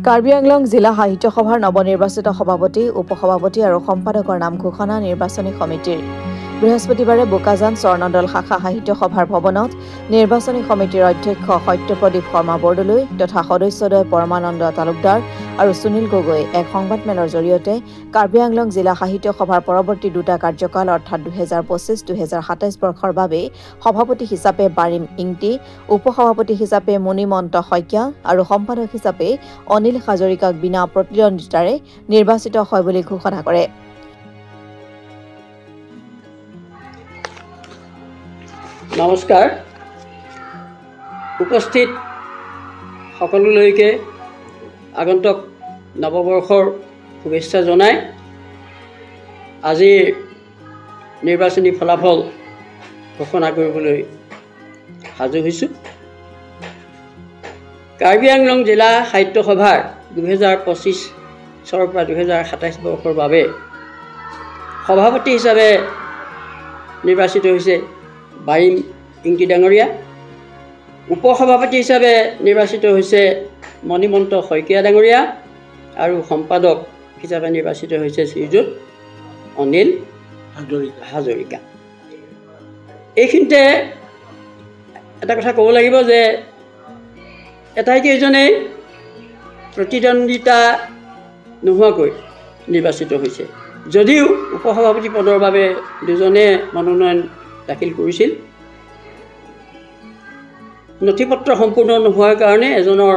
কাৰ্বি আংলং জিলা সাহিত্য সভাৰ নৱনিৰ্বাচিত সভাপতি, উপসভাপতি আৰু সম্পাদকৰ নাম ঘোষণা নিৰ্বাচনী সমিতিৰ বৃহস্পতিবাৰে বোকাজান স্বৰ্ণদল শাখা সাহিত্য সভাৰ ভৱনত নিৰ্বাচনী সমিতিৰ অধ্যক্ষ সত্যপ্ৰদীপ শৰ্মা বৰদলৈ তথা সদস্যদ্বয় পৰমানন্দ তালুকদাৰ আৰু সুনীল গগৈ এক সংবাদমেলৰ জৰিয়তে কাৰ্বি আংলং জিলা সাহিত্য সভাৰ পৰৱৰ্তী দুটা কাৰ্যকাল অৰ্থাৎ 2025-2027 বৰ্ষৰ বাবে সভাপতি হিচাপে বাৰিম ইংতি, উপসভাপতি হিচাপে মুনিমন্ত শইকীয়া আৰু সম্পাদক হিচাপে অনিল হাজৰিকাক বিনা প্ৰতিদ্বন্দ্বিতাৰে নিৰ্বাচিত হয় বুলি ঘোষণা কৰে। নমস্কাৰ। উপস্থিত সকলোলৈকে আগন্তুক নৱবৰ্ষৰ শুভেচ্ছা জনাই আজিৰ নিৰ্বাচনী ফলাফল ঘোষণা কৰিবলৈ সাজু হৈছোঁ। কাৰ্বি আংলং জিলা সাহিত্য সভাৰ 2025 চনৰ পৰা 2027 বৰ্ষৰ বাবে সভাপতি হিচাপে নিৰ্বাচিত হৈছে বাৰিম ইংতি ডাঙৰীয়া, উপসভাপতি হিচাপে নিৰ্বাচিত হৈছে মণিমন্ত শইকীয়া ডাঙৰীয়া আৰু সম্পাদক হিচাপে নিৰ্বাচিত হৈছে শ্ৰীযুত অনিল হাজৰিকা। এইখিনিতে এটা কথা ক'ব লাগিব যে এটাইকেইজনেই প্ৰতিদ্বন্দ্বিতা নোহোৱাকৈ নিৰ্বাচিত হৈছে, যদিও উপসভাপতি পদৰ বাবে দুজনে মনোনয়ন দাখিল কৰিছিল। নথিপত্ৰ সম্পূৰ্ণ নোহোৱাৰ কাৰণে এজনৰ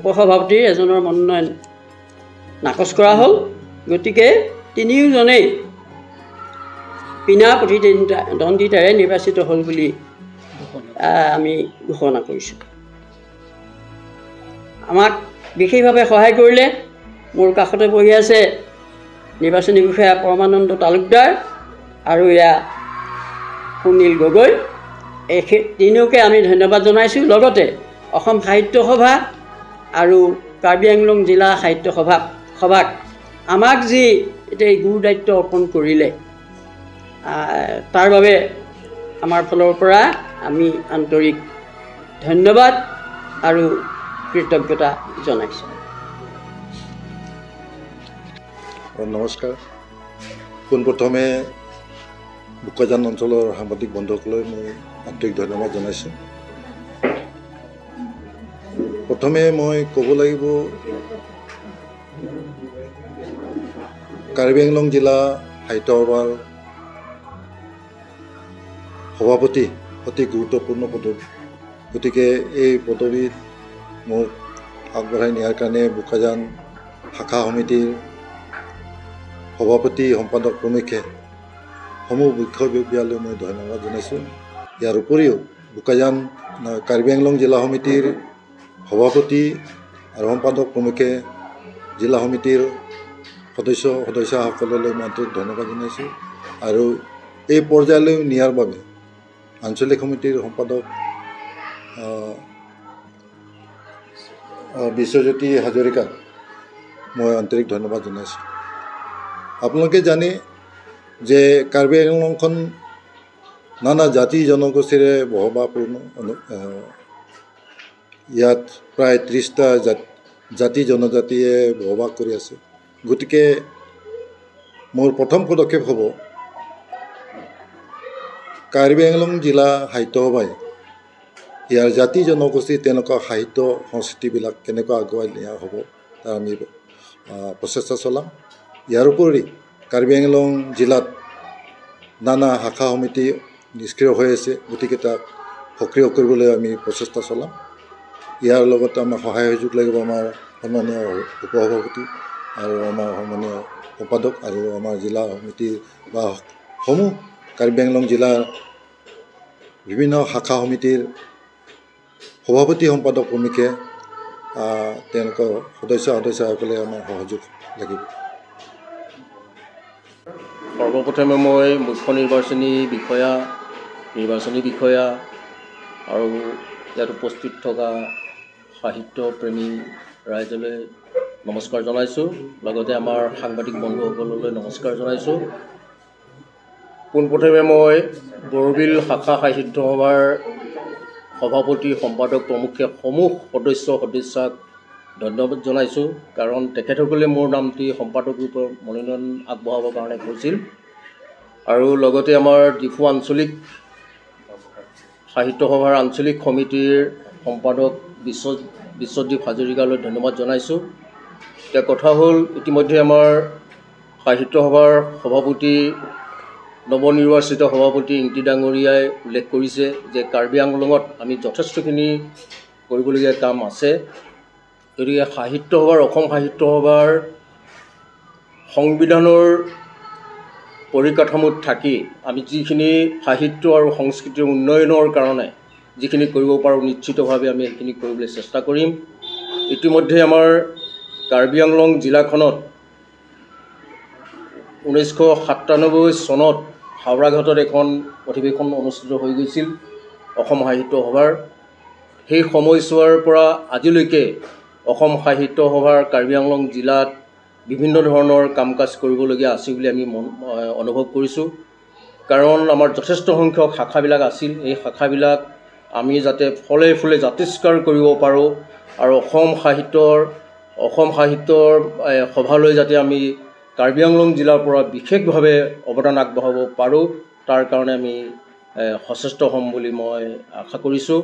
উপসভাপতিৰ এজনৰ মনোনয়ন নাকচ কৰা হ'ল। গতিকে তিনিওজনেই বিনা প্ৰতিদ্বন্দ্বিতাৰে নিৰ্বাচিত হ'ল বুলি আমি ঘোষণা কৰিছোঁ। আমাক বিশেষভাৱে সহায় কৰিলে মোৰ কাষতে বহি আছে নিৰ্বাচনী বিষয়া পৰমানন্দ তালুকদাৰ আৰু এয়া সুনীল গগৈ। এই তিনিওকে আমি ধন্যবাদ জনাইছোঁ। লগতে অসম সাহিত্য সভা আৰু কাৰ্বি আংলং জিলা সাহিত্য সভাক আমাক যি এতিয়া গুৰু দায়িত্ব অৰ্পণ কৰিলে তাৰ বাবে আমাৰ ফালৰ পৰা আমি আন্তৰিক ধন্যবাদ আৰু কৃতজ্ঞতা জনাইছোঁ। নমস্কাৰ। পোনপ্ৰথমে বোকাজান অঞ্চলৰ সাংবাদিক বন্ধুসকললৈ মই আন্তৰিক ধন্যবাদ জনাইছোঁ। প্ৰথমে মই ক'ব লাগিব কাৰ্বি আংলং জিলা সাহিত্য সভাৰ সভাপতি অতি গুৰুত্বপূৰ্ণ পদবী। গতিকে এই পদবীত মোক আগবঢ়াই নিয়াৰ কাৰণে বোকাজান শাখা সমিতিৰ সভাপতি, সম্পাদক প্ৰমুখ্যে সমূহ বিষয়ববীয়ালৈ মই ধন্যবাদ জনাইছোঁ। ইয়াৰ উপৰিও বোকাজান কাৰ্বি আংলং জিলা সমিতিৰ সভাপতি আৰু সম্পাদক প্ৰমুখ্যে জিলা সমিতিৰ সদস্যসকললৈ মই আন্তৰিক ধন্যবাদ জনাইছোঁ। আৰু এই পৰ্যায়লৈ নিয়াৰ বাবে আঞ্চলিক সমিতিৰ সম্পাদক বিশ্বজ্যোতি হাজৰিকাক মই আন্তৰিক ধন্যবাদ জনাইছোঁ। আপোনালোকে জানে যে কাৰ্বি আংলংখন নানা জাতি জনগোষ্ঠীৰে বসবাসপূৰ্ণ। ইয়াত প্ৰায় 30টা জাতি জনজাতিয়ে বসবাস কৰি আছে। গতিকে মোৰ প্ৰথম পদক্ষেপ হ'ব কাৰ্বি আংলং জিলা সাহিত্য সভাই ইয়াৰ জাতি জনগোষ্ঠী তেনেকুৱা সাহিত্য সংস্কৃতিবিলাক কেনেকুৱা আগুৱাই নিয়া হ'ব তাৰ আমি প্ৰচেষ্টা চলাম। ইয়াৰ উপৰি কাৰ্বি আংলং জিলাত নানা শাখা সমিতি নিষ্ক্ৰিয় হৈ আছে, গতিকে তাক সক্ৰিয় কৰিবলৈ আমি প্ৰচেষ্টা চলাম। ইয়াৰ লগতে আমাৰ সহায় সহযোগ লাগিব আমাৰ সন্মানীয় উপসভাপতি আৰু আমাৰ সন্মানীয় সম্পাদক আৰু আমাৰ জিলা সমিতি বা সমূহ কাৰ্বি আংলং জিলাৰ বিভিন্ন শাখা সমিতিৰ সভাপতি, সম্পাদক প্ৰমুখ্যে তেওঁলোকৰ সদস্যসকলে আমাৰ সহযোগ লাগিব। সৰ্বপ্ৰথমে মই মুখ্য নিৰ্বাচনী বিষয়া আৰু ইয়াত উপস্থিত থকা সাহিত্য প্ৰেমী ৰাইজলৈ নমস্কাৰ জনাইছোঁ। লগতে আমাৰ সাংবাদিক বন্ধুসকললৈ নমস্কাৰ জনাইছোঁ। পোনপ্ৰথমে মই বৰবিল শাখা সাহিত্য সভাৰ সভাপতি, সম্পাদক প্ৰমুখ্যে সমূহ সদস্যাক ধন্যবাদ জনাইছোঁ কাৰণ তেখেতসকলে মোৰ নামটি সম্পাদক ৰূপে মনোনয়ন আগবঢ়াবৰ কাৰণে কৈছিল আৰু লগতে আমাৰ ডিফু আঞ্চলিক সাহিত্য সভাৰ আঞ্চলিক সমিতিৰ সম্পাদক বিশ্বজিৎ হাজৰিকালৈ ধন্যবাদ জনাইছোঁ। এতিয়া কথা হ'ল ইতিমধ্যে আমাৰ সাহিত্য সভাৰ সভাপতি নৱনিৰ্বাচিত সভাপতি ইংতি ডাঙৰীয়াই উল্লেখ কৰিছে যে কাৰ্বি আংলঙত আমি যথেষ্টখিনি কৰিবলগীয়া কাম আছে। গতিকে সাহিত্য সভাৰ অসম সাহিত্য সভাৰ সংবিধানৰ পৰিকাঠামোত থাকি আমি যিখিনি সাহিত্য আৰু সংস্কৃতিৰ উন্নয়নৰ কাৰণে যিখিনি কৰিব পাৰোঁ নিশ্চিতভাৱে আমি সেইখিনি কৰিবলৈ চেষ্টা কৰিম। ইতিমধ্যে আমাৰ কাৰ্বি আংলং জিলাখনত 1997 চনত হাওৰাঘাটত এখন অধিৱেশন অনুষ্ঠিত হৈ গৈছিল অসম সাহিত্য সভাৰ। সেই সময়ছোৱাৰ পৰা আজিলৈকে অসম সাহিত্য সভাৰ কাৰ্বি আংলং জিলাত বিভিন্ন ধৰণৰ কাম কাজ কৰিবলগীয়া আছে বুলি আমি অনুভৱ কৰিছোঁ। কাৰণ আমাৰ যথেষ্ট সংখ্যক শাখাবিলাক আছিল, এই শাখাবিলাক আমি যাতে ফলে ফুলে জাতিষ্কাৰ কৰিব পাৰোঁ আৰু অসম সাহিত্যৰ সভালৈ যাতে আমি কাৰ্বি আংলং জিলাৰ পৰা বিশেষভাৱে অৱদান আগবঢ়াব পাৰোঁ তাৰ কাৰণে আমি সচেষ্ট হ'ম বুলি মই আশা কৰিছোঁ।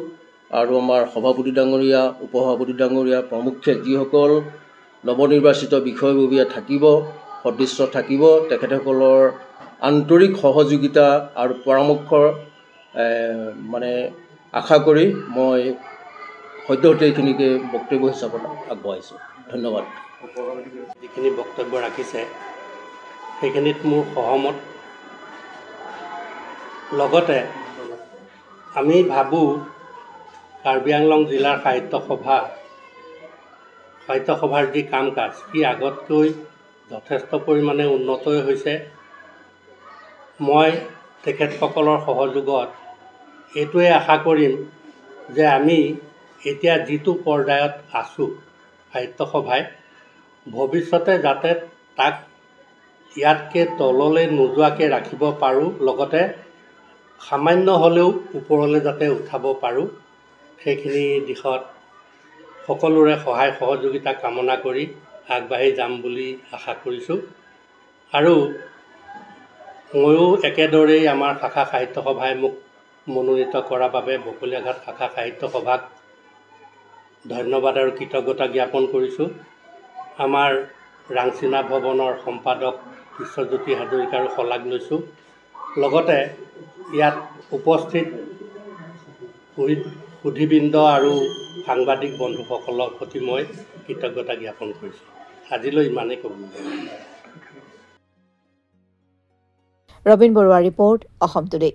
আৰু আমাৰ সভাপতি ডাঙৰীয়া উপসভাপতি ডাঙৰীয়া প্ৰমুখ্যে যিসকল নৱনিৰ্বাচিত বিষয়ববীয়া থাকিব সদস্য থাকিব তেখেতসকলৰ আন্তৰিক সহযোগিতা আৰু পৰামৰ্শৰ আশা কৰি মই সদ্যহতে এইখিনিকে বক্তব্য হিচাপত আগবঢ়াইছোঁ। ধন্যবাদ। যিখিনি বক্তব্য ৰাখিছে সেইখিনিত মোৰ সহমত। লগতে আমি ভাবোঁ কাৰ্বি আংলং জিলাৰ সাহিত্য সভাৰ যি কাম কাজ সি আগতকৈ যথেষ্ট পৰিমাণে উন্নতই হৈছে। মই তেখেতসকলৰ সহযোগত এইটোৱে আশা কৰিম যে আমি এতিয়া যিটো পৰ্যায়ত আছোঁ সাহিত্য সভাই ভৱিষ্যতে যাতে তাক ইয়াতকৈ তললৈ নোযোৱাকৈ ৰাখিব পাৰোঁ, লগতে সামান্য হ'লেও ওপৰলৈ যাতে উঠাব পাৰোঁ সেইখিনি দিশত সকলোৰে সহায় সহযোগিতা কামনা কৰি আগবাঢ়ি যাম বুলি আশা কৰিছোঁ। আৰু ময়ো একেদৰেই আমাৰ শাখা সাহিত্য সভাই মোক মনোনীত কৰাৰ বাবে বকলীয়াঘাট শাখা সাহিত্য সভাক ধন্যবাদ আৰু কৃতজ্ঞতা জ্ঞাপন কৰিছোঁ। আমাৰ ৰাংচিনা ভৱনৰ সম্পাদক বিশ্বজ্যোতি হাজৰিকাৰো শলাগ লৈছোঁ। লগতে ইয়াত উপস্থিত সুধীবৃন্দ আৰু সাংবাদিক বন্ধুসকলৰ প্ৰতি মই কৃতজ্ঞতা জ্ঞাপন কৰিছোঁ। আজিলৈ ইমানেই ক'বলৈ। Rabin Barua report, Assam today.